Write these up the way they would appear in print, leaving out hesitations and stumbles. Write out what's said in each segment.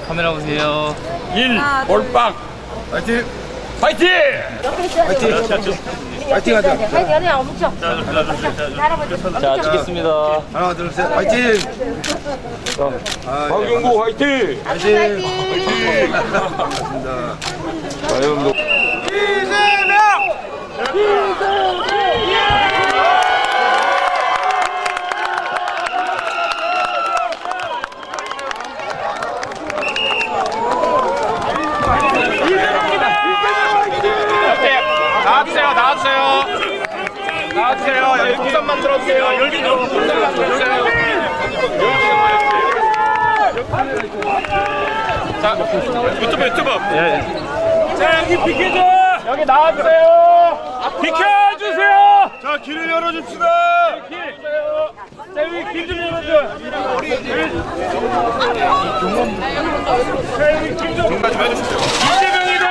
카메라 보세요. 1 몰빵 파이팅! 파이팅! 파이팅! 파이팅 하자. 파이팅 하자. 뭉쳐. 자, 찍겠습니다. 하나 둘 셋 파이팅! 박용구 화이팅! 파이팅! 파이팅! 반갑습니다. 자영도 나와주세요. 나와주세요. 부산 만들어주세요. 열기 좀 부산 만들어주세요. 자, 유튜브. 자, 여기 비켜줘. 여기 나와주세요. 비켜주세요. 자 길을 열어줍시다. 자, 여기 길 좀 열어줘. 자, 여기 길 좀. 이재명이다.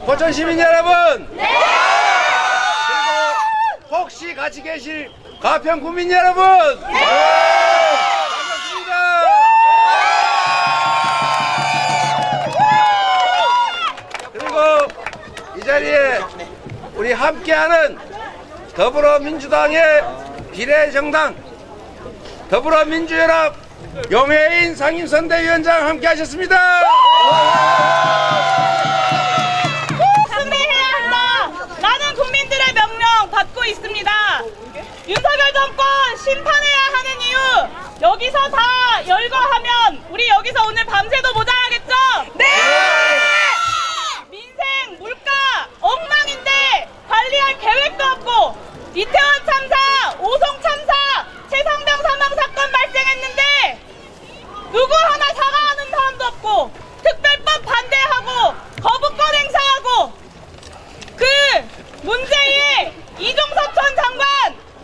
포천 시민 여러분, 그리고 혹시 같이 계실 가평 구민 여러분, 반갑습니다. 그리고 이 자리에 우리 함께하는 더불어민주당의 비례정당 더불어민주연합 용해인 상임선대위원장 함께하셨습니다. 국민들의 명령 받고 있습니다. 윤석열 정권 심판해야 하는 이유, 여기서 다 열거하면 우리 여기서 오늘 밤새도 모자라겠죠? 네! 민생, 물가 엉망인데 관리할 계획도 없고, 이태원 참사, 오송 참사, 최상병 사망 사건 발생했는데 누구 하나 사과하는 사람도 없고, 특별법 반대하고 거부권 행사하고, 그 문재인 이종석 전 장관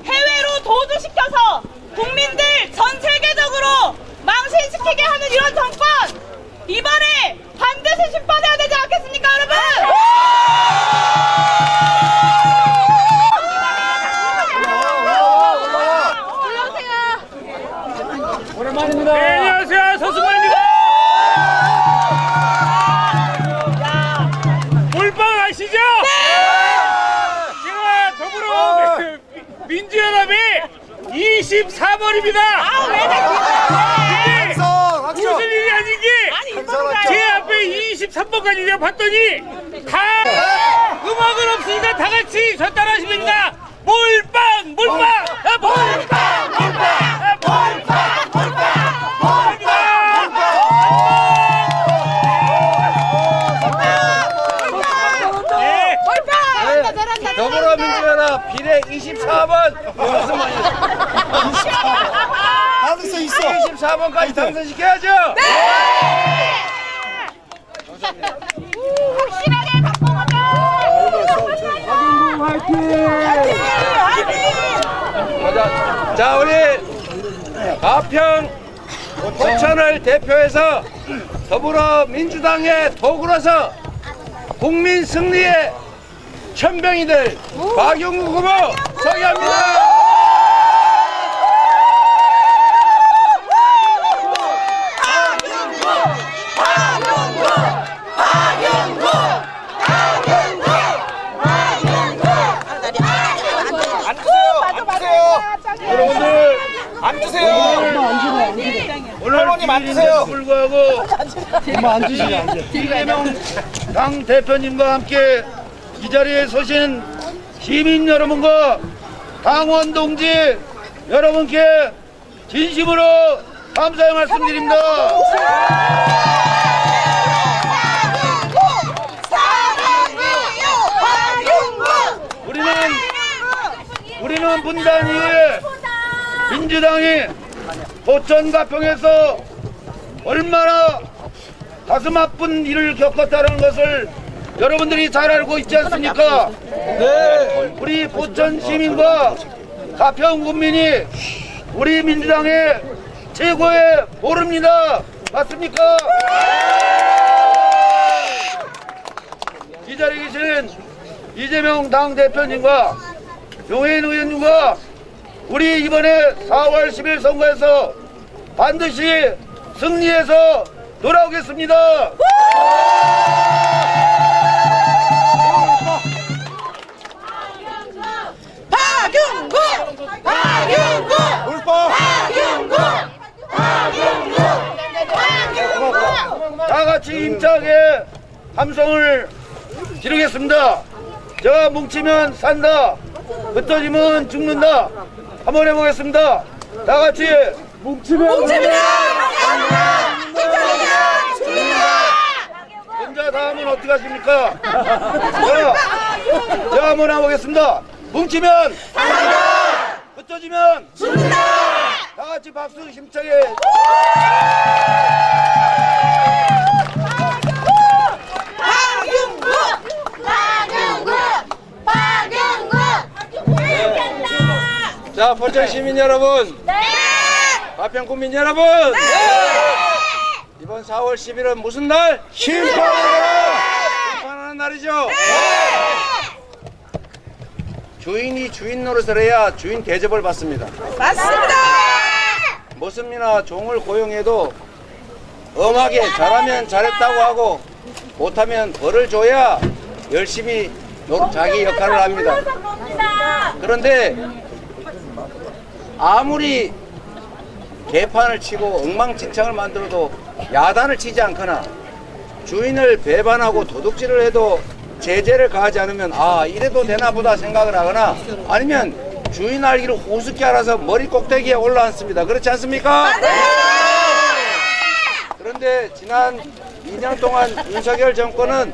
해외로 도주시켜서 국민들 전 세계적으로 망신시키게 하는 이런 정권, 이번에 반드시 심판해야 되지 않겠습니까, 여러분? 올라오세요. 오랜만입니다. 네, 안녕하세요. 서수만입니다. 몰빵 아시죠? 네! 제가 더불어 민주연합의 24번입니다. 아, 왜 근데 무슨 일이 아닌 게 제 앞에 23번까지 내가 봤더니 다 음악은 없으니까 다 같이 저 따라하시면 됩니다. 몰빵! 몰빵! 몰빵! 몰빵! 몰빵! 몰빵! 몰빵! 자, 비례 24번 무슨 말이야? 가능성 있어. 24번까지 당선시켜야죠. 확실하게 바꿔보자. 자, 우리 가평 포천을 대표해서 더불어민주당의 도구로서 국민 승리의 천병이 될 박용구 후보 소개합니다. 여러분들 앉으세요. 오늘 할머님 앉으세요. 불구하고 이재명 당 대표님과 함께 이 자리에 서신 시민 여러분과 당원 동지 여러분께 진심으로 감사의 말씀드립니다. 우리는 분단 이후에 민주당이 포천 가평에서 얼마나 가슴 아픈 일을 겪었다는 것을 여러분들이 잘 알고 있지 않습니까? 네. 우리 포천 시민과 가평 국민이 우리 민주당의 최고의 보루입니다. 맞습니까? 이 자리에 계신 이재명 당 대표님과 용해인 의원님과 우리 이번에 4월 10일 선거에서 반드시 승리해서 돌아오겠습니다. 박용구! 박용구! 박용구! 박용구! 박용구! 다 같이 힘차게 함성을 지르겠습니다. 저 뭉치면 산다, 흩어지면 죽는다. 한번 해보겠습니다. 다 같이 뭉치면 산다! 흩어지면 죽는다! 혼자 다 하면 어떻게 하십니까? 자, 한번 해보겠습니다. 뭉치면 산다, 흩어지면 죽는다! 다 같이 박수 힘차게. 박용구! 박용구! 박용구! 자, 포천 시민 여러분, 네! 가평 국민 여러분, 이번 4월 10일은 무슨 날? 심판하는 날이죠. 주인이 주인 노릇을 해야 주인 대접을 받습니다. 맞습니다! 모습이나 종을 고용해도 엄하게 잘하면 잘했다고 하고 못하면 벌을 줘야 열심히 자기 역할을 합니다. 그런데 아무리 개판을 치고 엉망진창을 만들어도 야단을 치지 않거나 주인을 배반하고 도둑질을 해도 제재를 가하지 않으면 아 이래도 되나 보다 생각을 하거나 아니면 주인 알기로 우습게 알아서 머리 꼭대기에 올라앉습니다. 그렇지 않습니까? 그런데 지난 2년 동안 윤석열 정권은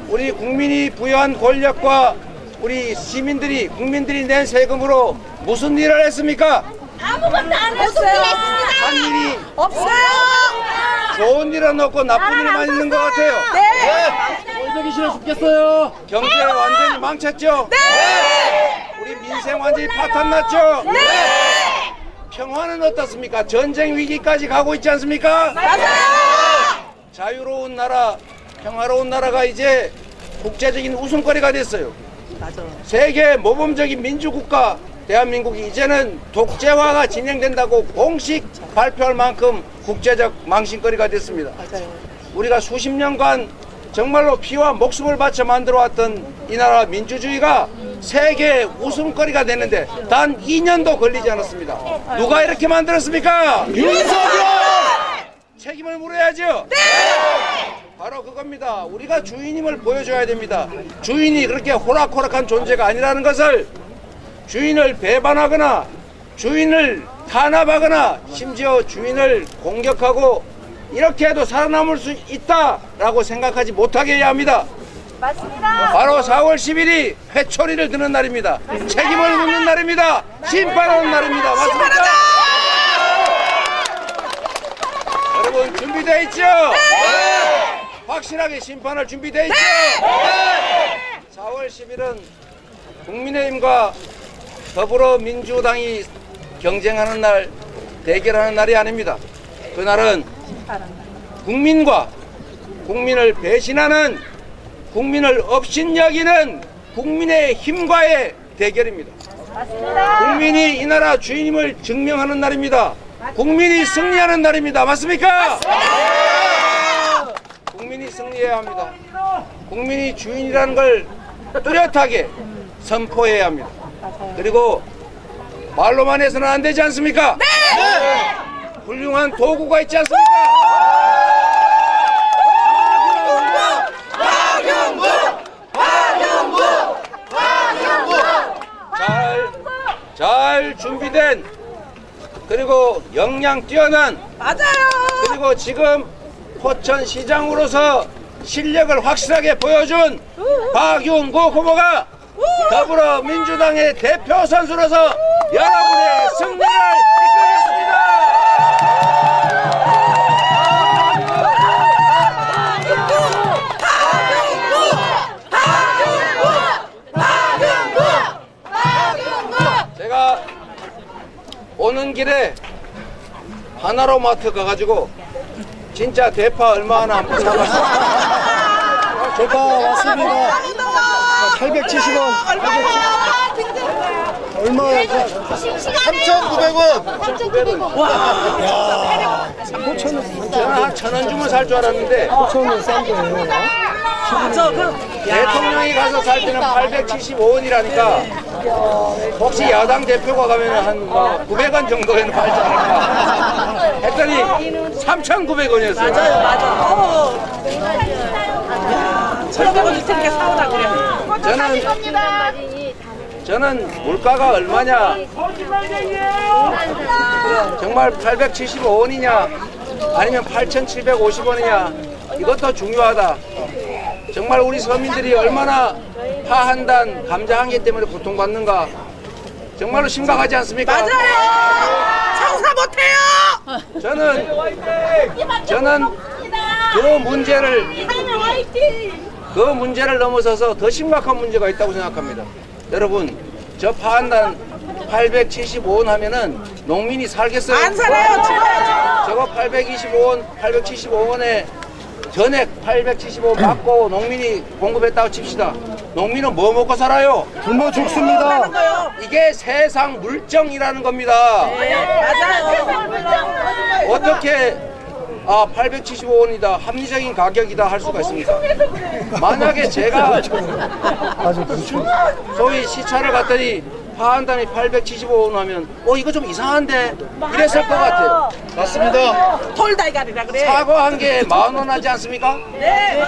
우리 국민이 부여한 권력과 우리 시민들이 국민들이 낸 세금으로 무슨 일을 했습니까? 아무것도 안 했어요! 한 일이 없어요! 좋은 일은 없고 나쁜 일만 있는 것 같아요. 꼴보기 싫어 죽겠어요. 경제 완전히 망쳤죠? 우리 민생 완전히 파탄났죠? 평화는 어떻습니까? 전쟁 위기까지 가고 있지 않습니까? 자유로운 나라, 평화로운 나라가 이제 국제적인 웃음거리가 됐어요. 세계 모범적인 민주국가 대한민국이 이제는 독재화가 진행된다고 공식 발표할 만큼 국제적 망신거리가 됐습니다. 우리가 수십 년간 정말로 피와 목숨을 바쳐 만들어왔던 이 나라 민주주의가 세계 웃음거리가 됐는데 단 2년도 걸리지 않았습니다. 누가 이렇게 만들었습니까? 윤석열! 책임을 물어야죠. 바로 그겁니다. 우리가 주인임을 보여줘야 됩니다. 주인이 그렇게 호락호락한 존재가 아니라는 것을 주인을 배반하거나 주인을 탄압하거나 심지어 주인을 공격하고 이렇게 해도 살아남을 수 있다라고 생각하지 못하게 해야 합니다. 바로 4월 10일이 회초리를 드는 날입니다. 책임을 묻는 날입니다. 심판하는 날입니다. 맞습니까? 여러분 준비되어 있죠? 확실하게 심판할 준비되어 있죠? 4월 10일은 국민의힘과 더불어민주당이 경쟁하는 날, 대결하는 날이 아닙니다. 그날은 국민과 국민을 배신하는, 국민을 업신여기는 국민의 힘과의 대결입니다. 국민이 이 나라 주인임을 증명하는 날입니다. 국민이 승리하는 날입니다. 맞습니까? 국민이 승리해야 합니다. 국민이 주인이라는 걸 뚜렷하게 선포해야 합니다. 그리고 말로만 해서는 안 되지 않습니까? 훌륭한 도구가 있지 않습니까? 잘 준비된, 그리고 역량 뛰어난, 그리고 지금 포천시장으로서 실력을 확실하게 보여준 박윤구 후보가 더불어민주당의 대표 선수로서 여러분의 승리를 이끌겠습니다. 제가 오는 길에 하나로마트 가가지고 진짜 대파 얼마나 한번 사봤어요. 대파 왔습니다. 870원. 얼마야? 3,900원. 3,900원. 와. 저는 한 1,000원 주면 살 줄 알았는데 4,000원 싼 거예요. 대통령이 가서 살 때는 875원이라니까 혹시 야당 대표가 가면 한 900원 정도에는 팔지 않을까 했더니 3,900원이었어요. 맞아. 설명을 주시니까 사오라 그래. 저는 물가가 얼마냐, 정말 875원이냐 아니면 8,750원이냐, 이것도 중요하다. 정말 우리 서민들이 얼마나 파 한 단, 감자 한 개 때문에 고통받는가 정말로 심각하지 않습니까? 맞아요. 장사 못해요. 저는 그 문제를 넘어서서 더 심각한 문제가 있다고 생각합니다. 여러분, 저 파 한 단 875원 하면은 농민이 살겠어요? 안 살아요. 저거 825원, 875원에 전액 875원 받고 농민이 공급했다고 칩시다. 농민은 뭐 먹고 살아요? 굶어 죽습니다. 이게 세상 물정이라는 겁니다. 맞아요. 어떻게 875원이다, 합리적인 가격이다 할 수가 있습니까? 만약에 제가 소위 시차를 갔더니 파 한 단이 875원 하면 이거 좀 이상한데 이랬을 것 같아요. 맞습니다. 톨다이가리라 그래. 사과 한 개에 10,000원 하지 않습니까? 네,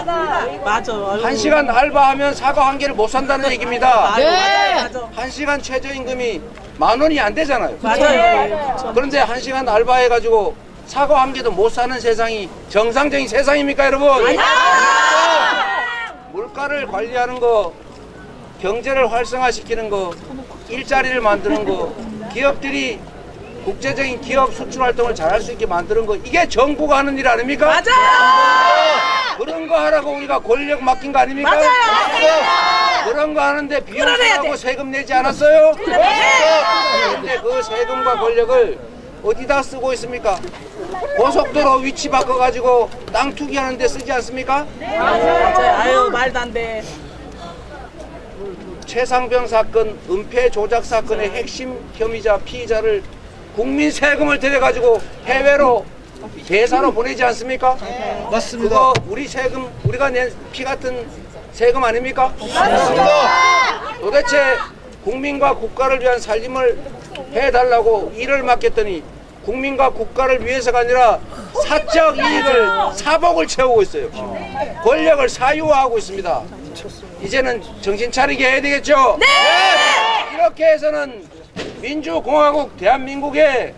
맞아. 1시간 알바하면 사과 한 개를 못 산다는 얘기입니다. 맞아. 1시간 최저임금이 10,000원이 안 되잖아요. 맞아요. 그런데 1시간 알바해가지고 사과 한 개도 못 사는 세상이 정상적인 세상입니까, 여러분? 물가를 관리하는 거, 경제를 활성화시키는 거, 일자리를 만드는 거, 기업들이 국제적인 기업 수출 활동을 잘할 수 있게 만드는 거, 이게 정부가 하는 일 아닙니까? 맞아요. 그런 거 하라고 우리가 권력 맡긴 거 아닙니까? 맞아요. 그런 거 하는데 비용 쓰라고 세금 내지 않았어요? 그런데 그 세금과 권력을 어디다 쓰고 있습니까? 고속도로 위치 바꿔가지고 땅 투기하는 데 쓰지 않습니까? 맞아요. 아유, 말도 안 돼. 최상병 사건, 은폐 조작 사건의 핵심 혐의자, 피의자를 국민 세금을 들여가지고 해외로 대사로 보내지 않습니까? 맞습니다. 그거 우리 세금, 우리가 낸 피 같은 세금 아닙니까? 맞습니다. 도대체 국민과 국가를 위한 살림을 해달라고 일을 맡겼더니 국민과 국가를 위해서가 아니라 사적 이익을, 사복을 채우고 있어요. 권력을 사유화하고 있습니다. 이제는 정신 차리게 해야 되겠죠? 네! 이렇게 해서는 민주공화국 대한민국의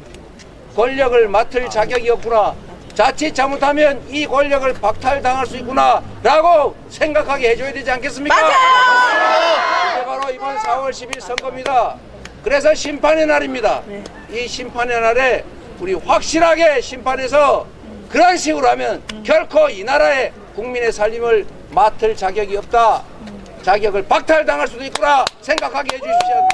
권력을 맡을 자격이 없구나, 자칫 잘못하면 이 권력을 박탈당할 수 있구나 라고 생각하게 해줘야 되지 않겠습니까? 이게 바로 이번 4월 10일 선거입니다. 그래서 심판의 날입니다. 이 심판의 날에 우리 확실하게 심판해서 그런 식으로 하면 결코 이 나라의 국민의 살림을 맡을 자격이 없다. 자격을 박탈당할 수도 있구나 생각하게 해주십시오.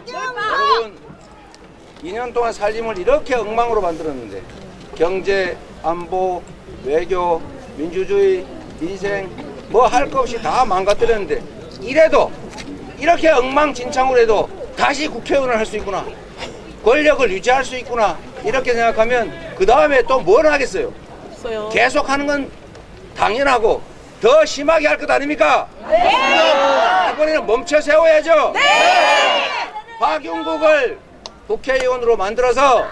여러분 2년 동안 살림을 이렇게 엉망으로 만들었는데 경제, 안보, 외교, 민주주의, 민생 뭐 할 거 없이 다 망가뜨렸는데 이래도 이렇게 엉망진창으로 해도 다시 국회의원을 할 수 있구나 권력을 유지할 수 있구나 이렇게 생각하면 그 다음에 또 뭘 하겠어요? 계속하는 건 당연하고 더 심하게 할 것 아닙니까? 네! 이번에는 멈춰 세워야죠. 네! 박용국을 국회의원으로 만들어서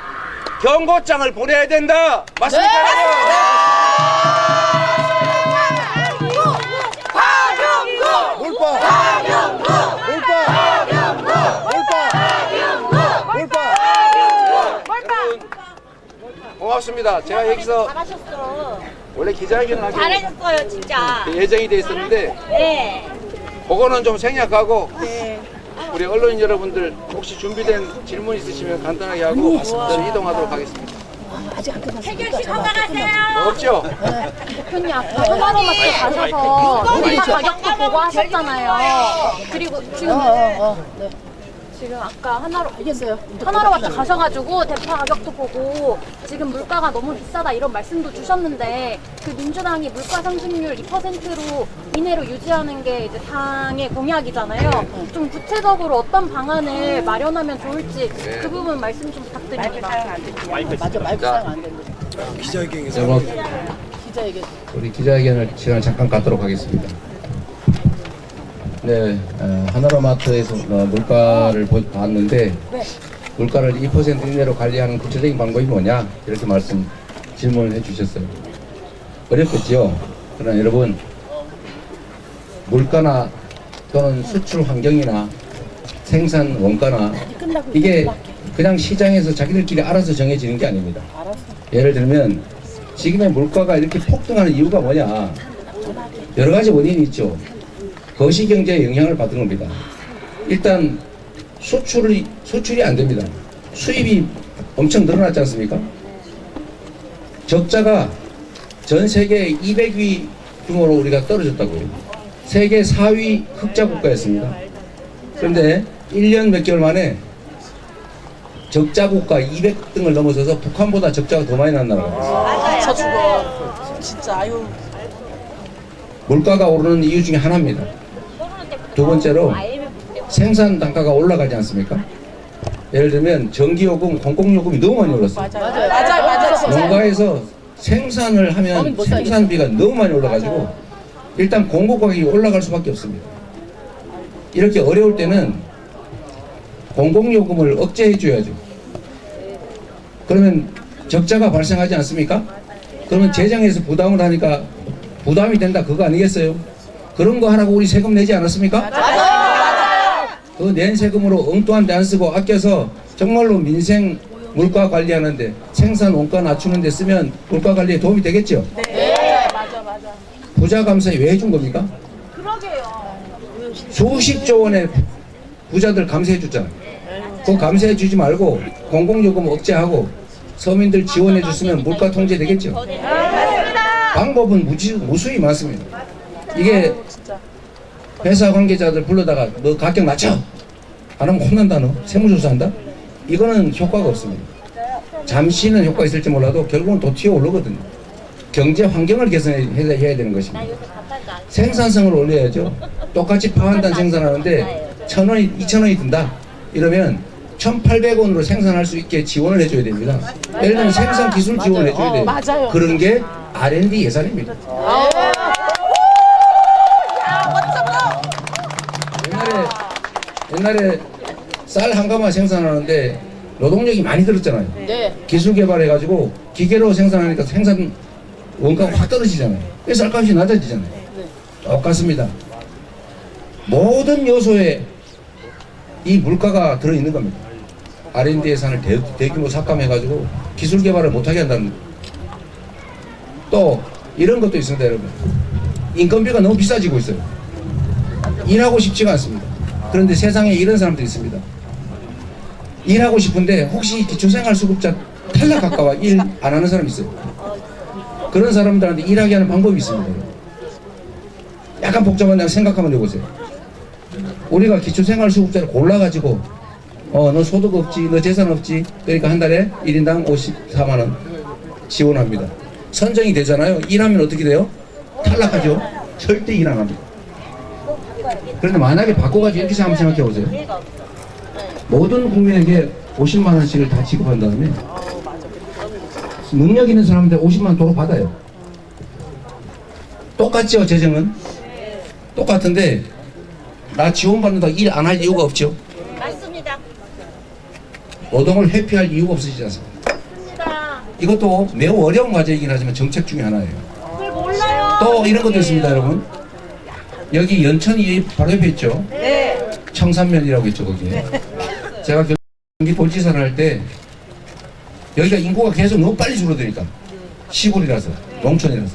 경고장을 보내야 된다. 맞습니까? 고맙습니다. 제가 여기서 잘하셨어. 원래 기자회견을 하기로 잘하셨어요, 진짜. 예정이 돼 있었는데 네. 그거는 좀 생략하고 우리 언론인 여러분들 혹시 준비된 질문 있으시면 간단하게 하고 저는 이동하도록 하겠습니다. 해결식 건강하세요. 없죠? 대표님 아까 하나로마트 가셔서 물가 가격도 보고 하셨잖아요. 그리고 지금 아까 하나로마트 가셔가지고 대파 가격도 보고 지금 물가가 너무 비싸다 이런 말씀도 주셨는데 그 민주당이 물가 상승률 2%로 이내로 유지하는 게 이제 당의 공약이잖아요. 좀 구체적으로 어떤 방안을 마련하면 좋을지 그 부분 말씀 좀 부탁드립니다. 우리 기자회견을 시간 잠깐 갖도록 하겠습니다. 네, 하나로마트에서 물가를 봤는데 물가를 2% 이내로 관리하는 구체적인 방법이 뭐냐 이렇게 질문을 해주셨어요. 어렵겠지요. 그러나 여러분 물가나 또는 수출 환경이나 생산 원가나 이게 그냥 시장에서 자기들끼리 알아서 정해지는 게 아닙니다. 예를 들면 지금의 물가가 이렇게 폭등하는 이유가 뭐냐 여러 가지 원인이 있죠. 거시경제에 영향을 받은 겁니다. 일단 수출이 안 됩니다. 수입이 엄청 늘어났지 않습니까? 적자가 전 세계 200위 규모로 우리가 떨어졌다고요. 세계 4위 흑자 국가였습니다. 그런데 1년 몇 개월 만에 적자 국가 200등을 넘어서서 북한보다 적자가 더 많이 난 나라가 됐어요. 저 죽어. 진짜 아유. 물가가 오르는 이유 중에 하나입니다. 두 번째로 생산 단가가 올라가지 않습니까? 예를 들면 전기요금, 공공요금이 너무 많이 올랐어요. 맞아요. 농가에서 생산을 하면 생산비가 너무 많이 올라가지고 일단 공급 가격이 올라갈 수밖에 없습니다. 이렇게 어려울 때는 공공요금을 억제해 줘야죠. 그러면 적자가 발생하지 않습니까? 그러면 재정에서 부담을 하니까 부담이 된다 그거 아니겠어요? 그런 거 하라고 우리 세금 내지 않았습니까? 맞아요. 그 낸 세금으로 엉뚱한 데 안 쓰고 아껴서 정말로 민생 물가 관리하는데 생산 원가 낮추는 데 쓰면 물가 관리에 도움이 되겠죠? 네. 맞아. 부자 감세 왜 해준 겁니까? 그러게요. 수십조 원의 부자들 감세해 줬잖아요. 그거 감세해 주지 말고 공공요금 억제하고 서민들 지원해 줬으면 물가 통제 되겠죠? 방법은 무수히 많습니다. 이게 회사 관계자들 불러다가 너 가격 낮춰 안 하면 혼난다 너 세무조사한다 이거는 효과가 없습니다. 잠시는 효과 있을지 몰라도 결국은 더 튀어 오르거든요. 경제 환경을 개선해야 되는 것입니다. 생산성을 올려야죠. 똑같이 파 한 단 생산하는데 1,000원이 2,000원이 든다 이러면 1,800원으로 생산할 수 있게 지원을 해줘야 됩니다. 예를 들면 생산 기술 지원을 해줘야 돼요. 맞아요. 그런 게 R&D 예산입니다. 옛날에 쌀 한 가마 생산하는데 노동력이 많이 들었잖아요. 네. 기술 개발해가지고 기계로 생산하니까 생산 원가가 확 떨어지잖아요. 쌀값이 낮아지잖아요. 똑같습니다. 모든 요소에 이 물가가 들어있는 겁니다. R&D 예산을 대규모 삭감해가지고 기술 개발을 못하게 한다는 거예요. 또 이런 것도 있습니다, 여러분. 인건비가 너무 비싸지고 있어요. 일하고 싶지가 않습니다. 그런데 세상에 이런 사람들이 있습니다. 일하고 싶은데 혹시 기초생활수급자 탈락할까 봐 일 안 하는 사람이 있어요. 그런 사람들한테 일하게 하는 방법이 있습니다. 약간 복잡한데 생각하면 해보세요. 우리가 기초생활수급자를 골라가지고 너 소득 없지, 너 재산 없지, 그러니까 한 달에 1인당 54만원 지원합니다. 선정이 되잖아요. 일하면 어떻게 돼요? 탈락하죠. 절대 일 안 합니다. 그런데 만약에 바꿔가지고 이렇게 한번 생각해 보세요. 모든 국민에게 50만원씩을 다 지급한 다음에 능력 있는 사람한테 50만원 도로 받아요. 똑같죠, 재정은? 똑같은데 나 지원받는다고 일 안 할 이유가 없죠. 맞습니다. 노동을 회피할 이유가 없으시지 않습니까? 이것도 매우 어려운 과제이긴 하지만 정책 중에 하나예요. 그걸 몰라요. 또 이런 것도 있습니다, 여러분. 여기 연천이 바로 옆에 있죠. 네. 청산면이라고 있죠, 거기에. 제가 경기도지사를 할 때 여기가 인구가 계속 너무 빨리 줄어드니까, 시골이라서, 농촌이라서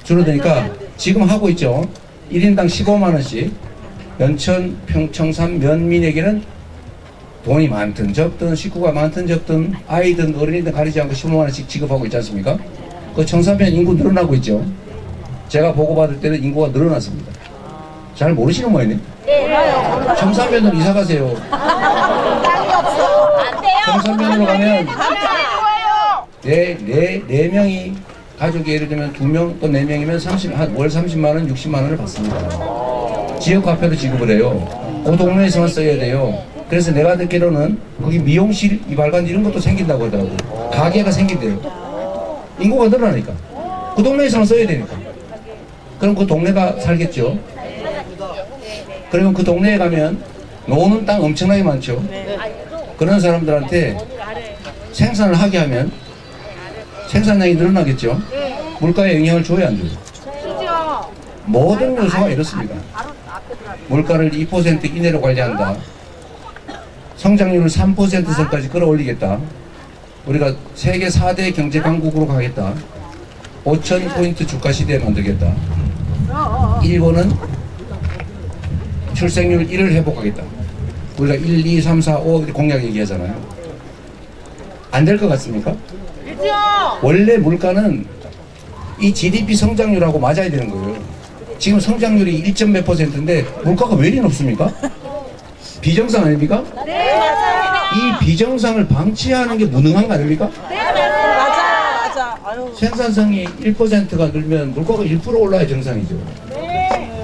줄어드니까 지금 하고 있죠. 1인당 15만원씩 연천, 청산, 면민에게는 돈이 많든 적든 식구가 많든 적든 아이든 어린이든 가리지 않고 15만원씩 지급하고 있지 않습니까? 그 청산면 인구 늘어나고 있죠. 제가 보고받을 때는 인구가 늘어났습니다. 잘 모르시는 모양이네. 네. 청산면으로 이사 가세요. 땅이 없어. 안 돼요. 청산면으로 가면 거예요. 네 명이 가족이 예를 들면 2명 또 4명이면 월 30만원, 60만원을 받습니다. 지역 화폐로 지급을 해요. 그 동네에서만 써야 돼요. 그래서 내가 듣기로는 거기 미용실, 이발관 이런 것도 생긴다고 하더라고요. 가게가 생긴대요. 인구가 늘어나니까. 그 동네에서만 써야 되니까. 그럼 그 동네가 살겠죠. 그러면 그 동네에 가면 노는 땅 엄청나게 많죠. 그런 사람들한테 생산을 하게 하면 생산량이 늘어나겠죠. 물가에 영향을 줘야 안 줘요. 모든 요소가 이렇습니다. 물가를 2% 이내로 관리한다. 성장률을 3% 선까지 끌어올리겠다. 우리가 세계 4대 경제 강국으로 가겠다. 5,000포인트 주가 시대에 만들겠다. 일본은 출생률 1을 회복하겠다. 우리가 1, 2, 3, 4, 5 공약 얘기하잖아요. 안 될 것 같습니까? 원래 물가는 이 GDP 성장률하고 맞아야 되는 거예요. 지금 성장률이 1점 몇 %인데 물가가 왜 이리 높습니까? 비정상 아닙니까? 네, 맞아요. 이 비정상을 방치하는 게 무능한 거 아닙니까? 맞아. 아유. 생산성이 1%가 늘면 물가가 1% 올라야 정상이죠.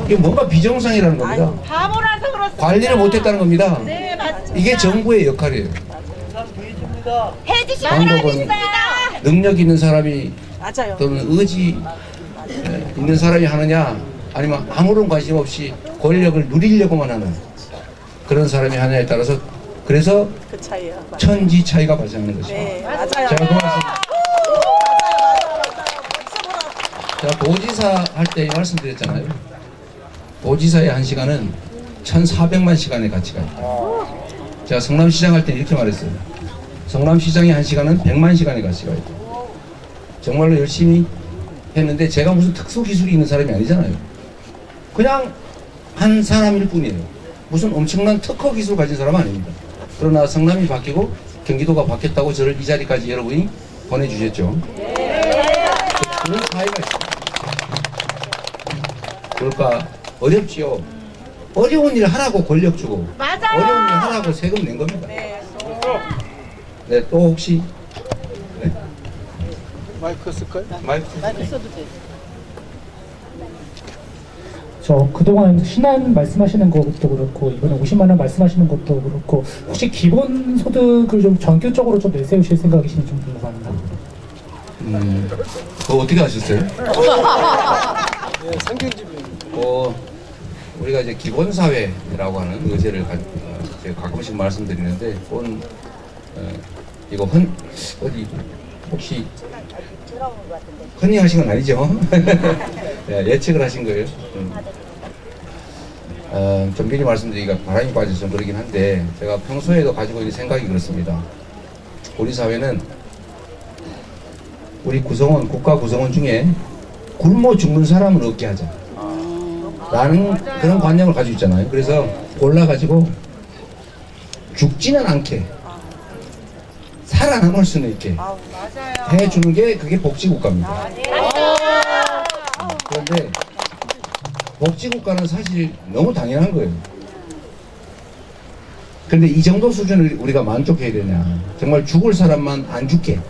이게 뭔가 비정상이라는 겁니다. 바보라서 그렇습니다. 관리를 못했다는 겁니다. 네, 맞습니다. 이게 정부의 역할이에요. 해주시기 방법은 바랍니다. 능력 있는 사람이 맞아요. 또는 의지 있는 사람이 하느냐 아니면 아무런 관심 없이 권력을 누리려고만 하는 그런 사람이 하느냐에 따라서 그래서 그 차이야. 맞아요. 천지 차이가 발생하는 것입니다. 네, 맞아요. 제가 그 말씀 맞아요. 제가 도지사 할 때 말씀드렸잖아요. 도지사의 1시간은 1,400만 시간의 가치가 있다. 제가 성남시장 할 때 이렇게 말했어요. 성남시장의 1시간은 100만 시간의 가치가 있다. 정말로 열심히 했는데 제가 무슨 특수기술이 있는 사람이 아니잖아요. 그냥 한 사람일 뿐이에요. 무슨 엄청난 특허 기술 가진 사람은 아닙니다. 그러나 성남이 바뀌고 경기도가 바뀌었다고 저를 이 자리까지 여러분이 보내주셨죠. 그런 사이가 있습니다. 그러니까 어렵지요. 어려운 일 하라고 권력 주고 맞아요. 어려운 일 하라고 세금 낸 겁니다. 네, 또 혹시 네. 마이크 쓸까요? 마이크 있어도 돼. 저 그동안 신안 말씀하시는 것도 그렇고 이번에 50만 원 말씀하시는 것도 그렇고 혹시 기본 소득을 좀 정규적으로 좀 내세우실 생각이신지 좀 궁금합니다. 그거 어떻게 아셨어요? 네, 상경집이. 우리가 이제 기본사회라고 하는 의제를 제가 가끔씩 말씀드리는데 이거 어디 혹시 흔히 하신 건 아니죠? 예측을 하신 거예요. 정빈이 말씀드리기가 바람이 빠져서 좀 그러긴 한데 제가 평소에도 가지고 있는 생각이 그렇습니다. 우리 사회는 우리 구성원, 국가 구성원 중에 굶어 죽는 사람은 없게 하자 라는 그런 관념을 가지고 있잖아요. 그래서 골라가지고 죽지는 않게 살아남을 수는 있게 해주는 게 그게 복지국가입니다. 그런데 복지국가는 사실 너무 당연한 거예요. 근데 이 정도 수준을 우리가 만족해야 되냐, 정말 죽을 사람만 안 죽게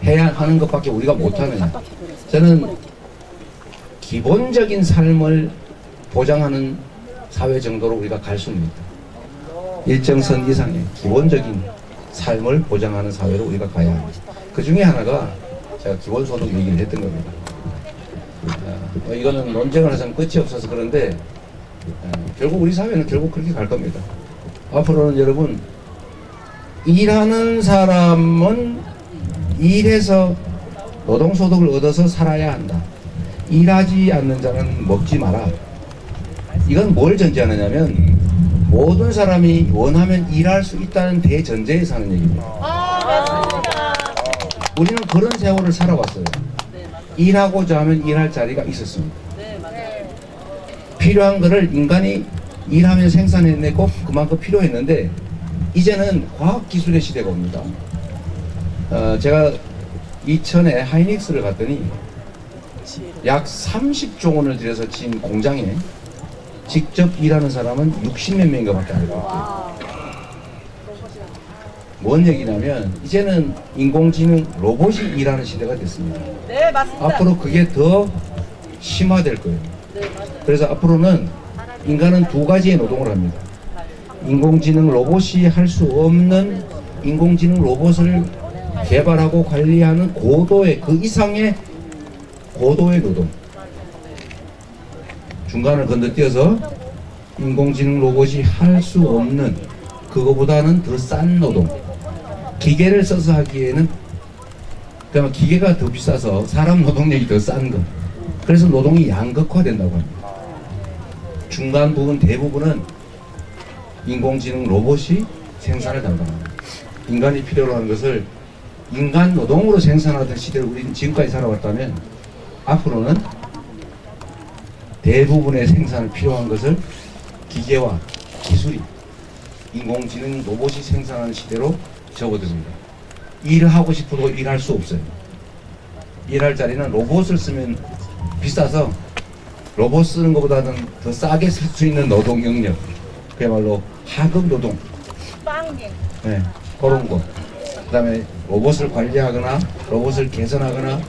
해야 하는 것밖에 우리가 못하느냐. 저는 기본적인 삶을 보장하는 사회 정도로 우리가 갈 수는 있다. 일정 선 이상의 기본적인 삶을 보장하는 사회로 우리가 가야 합니다. 그 중에 하나가 제가 기본소득 얘기를 했던 겁니다. 이거는 논쟁을 해서는 끝이 없어서 그런데 결국 우리 사회는 결국 그렇게 갈 겁니다. 앞으로는 여러분, 일하는 사람은 일해서 노동소득을 얻어서 살아야 한다. 일하지 않는 자는 먹지 마라. 이건 뭘 전제하느냐면 모든 사람이 원하면 일할 수 있다는 대전제에서 하는 얘기입니다. 우리는 그런 세월을 살아왔어요. 일하고자 하면 일할 자리가 있었습니다. 필요한 거를 인간이 일하면 생산해내고 그만큼 필요했는데 이제는 과학기술의 시대가 옵니다. 제가 2000에 하이닉스를 갔더니 약 30조 원을 들여서 지은 공장에 직접 일하는 사람은 60몇 명인가 밖에 안 돼요. 뭔 얘기냐면 이제는 인공지능 로봇이 일하는 시대가 됐습니다. 네, 맞습니다. 앞으로 그게 더 심화될 거예요. 그래서 앞으로는 인간은 두 가지의 노동을 합니다. 인공지능 로봇이 할 수 없는 인공지능 로봇을 개발하고 관리하는 고도의, 그 이상의 고도의 노동. 중간을 건너뛰어서 인공지능 로봇이 할 수 없는, 그거보다는 더 싼 노동. 기계를 써서 하기에는, 그러니까 기계가 더 비싸서 사람 노동력이 더 싼 거. 그래서 노동이 양극화된다고 합니다. 중간 부분 대부분은 인공지능 로봇이 생산을 담당합니다. 인간이 필요로 하는 것을 인간 노동으로 생산하던 시대를 우리는 지금까지 살아왔다면 앞으로는 대부분의 생산을 필요한 것을 기계와 기술이, 인공지능 로봇이 생산하는 시대로 접어듭니다. 일을 하고 싶어도 일할 수 없어요. 일할 자리는 로봇을 쓰면 비싸서 로봇 쓰는 것보다는 더 싸게 쓸 수 있는 노동 영역, 그야말로 하급 노동, 네, 그런 거. 그 다음에 로봇을 관리하거나 로봇을 개선하거나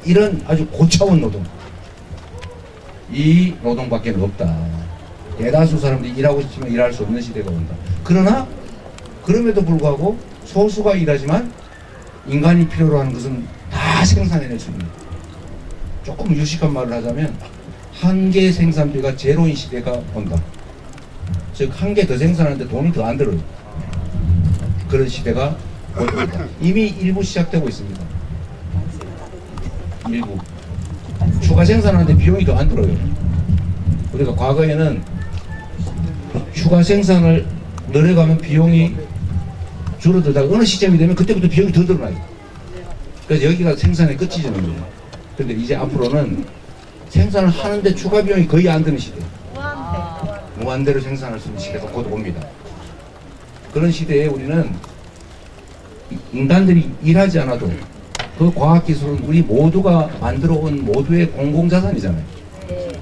이런 아주 고차원 노동, 이 노동밖에 없다. 대다수 사람들이 일하고 싶지만 일할 수 없는 시대가 온다. 그러나 그럼에도 불구하고 소수가 일하지만 인간이 필요로 하는 것은 다 생산해낼 수 있는, 조금 유식한 말을 하자면 한 개 생산비가 제로인 시대가 온다. 즉 한 개 더 생산하는데 돈이 더 안 들어요. 그런 시대가 올 겁니다. 이미 일부 시작되고 있습니다. 일부 추가 생산하는데 비용이 더 안 들어요. 우리가 과거에는 추가 생산을 늘어가면 비용이 줄어들다가 어느 시점이 되면 그때부터 비용이 더 늘어나요. 그래서 여기가 생산의 끝이 되는 거예요. 근데 이제 앞으로는 생산을 하는데 추가 비용이 거의 안 드는 시대, 무한대로 생산할 수 있는 시대가 곧 옵니다. 그런 시대에 우리는 인간들이 일하지 않아도 그 과학기술은 우리 모두가 만들어 온 모두의 공공자산이잖아요.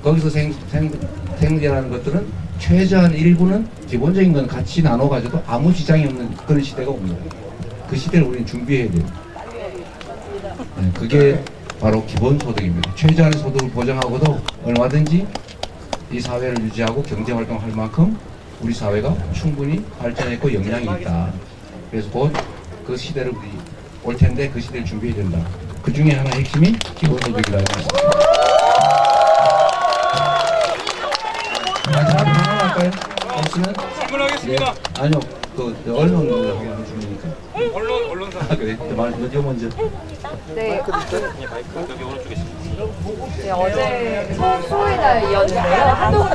거기서 생겨나는 것들은 최저한 일부는 기본적인 건 같이 나눠 가져도 아무 지장이 없는 그런 시대가 옵니다. 그 시대를 우리는 준비해야 돼요. 네, 그게 바로 기본소득입니다. 최저한의 소득을 보장하고도 얼마든지 이 사회를 유지하고 경제활동할 만큼 우리 사회가 충분히 발전했고 역량이 있다. 그래서 곧 그 시대를 우리 올 텐데 그 시대를 준비해야 된다. 그 중에 하나 핵심이 기본소득이라고 했습니다. 마지막 질문할까요? 없으면? 질문하겠습니다. 예. 아니요. 그 언론을 한번 해주니까. 언론사. 아 그래? 말 어디 먼저? 네. 네, 어제 서울수호의날이었는데요. 한동훈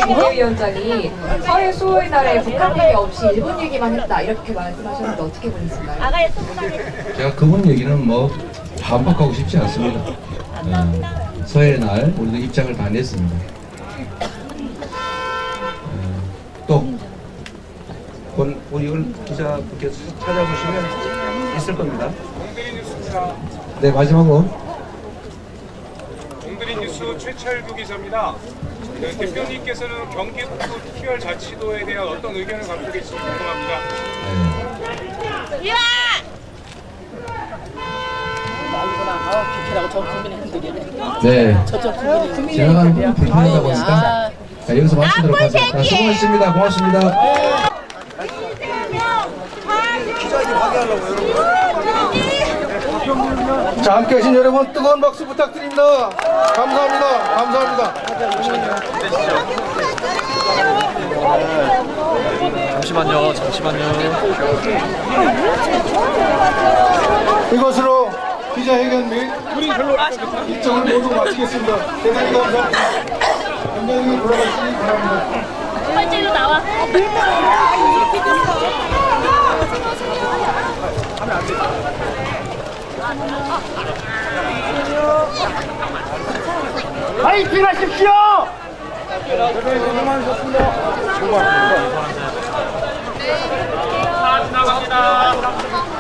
비대위원장이 서해 수호의날에 북한 얘기 없이 일본 얘기만 했다 이렇게 말씀하셨는데 어떻게 보셨나요? 제가 그분 얘기는 뭐 반박하고 싶지 않습니다. 서해 날 우리도 입장을 다 냈습니다. 또 우리 기자분께서 찾아보시면 있을 겁니다. 네, 마지막으로 공들인 뉴스 최철규 기자입니다. 대표님께서는 경기북도 특별자치도에 대한 어떤 의견을 갖고 계실지 궁금합니다. 네, 지나가는 분은 불편하다 보니까 자, 여기서 마치도록 하겠습니다. 수고하셨습니다. 고맙습니다. 자, 함께 계신 여러분 뜨거운 박수 부탁드립니다. 감사합니다. 감사합니다. 잠시만요. 이것으로 기자회견 및 일정을 모두 마치겠습니다. 대단히 감사합니다. 건강히 돌아가시기 바랍니다. 빨리로 나와. 파이팅 하십시오! 지나갑니다.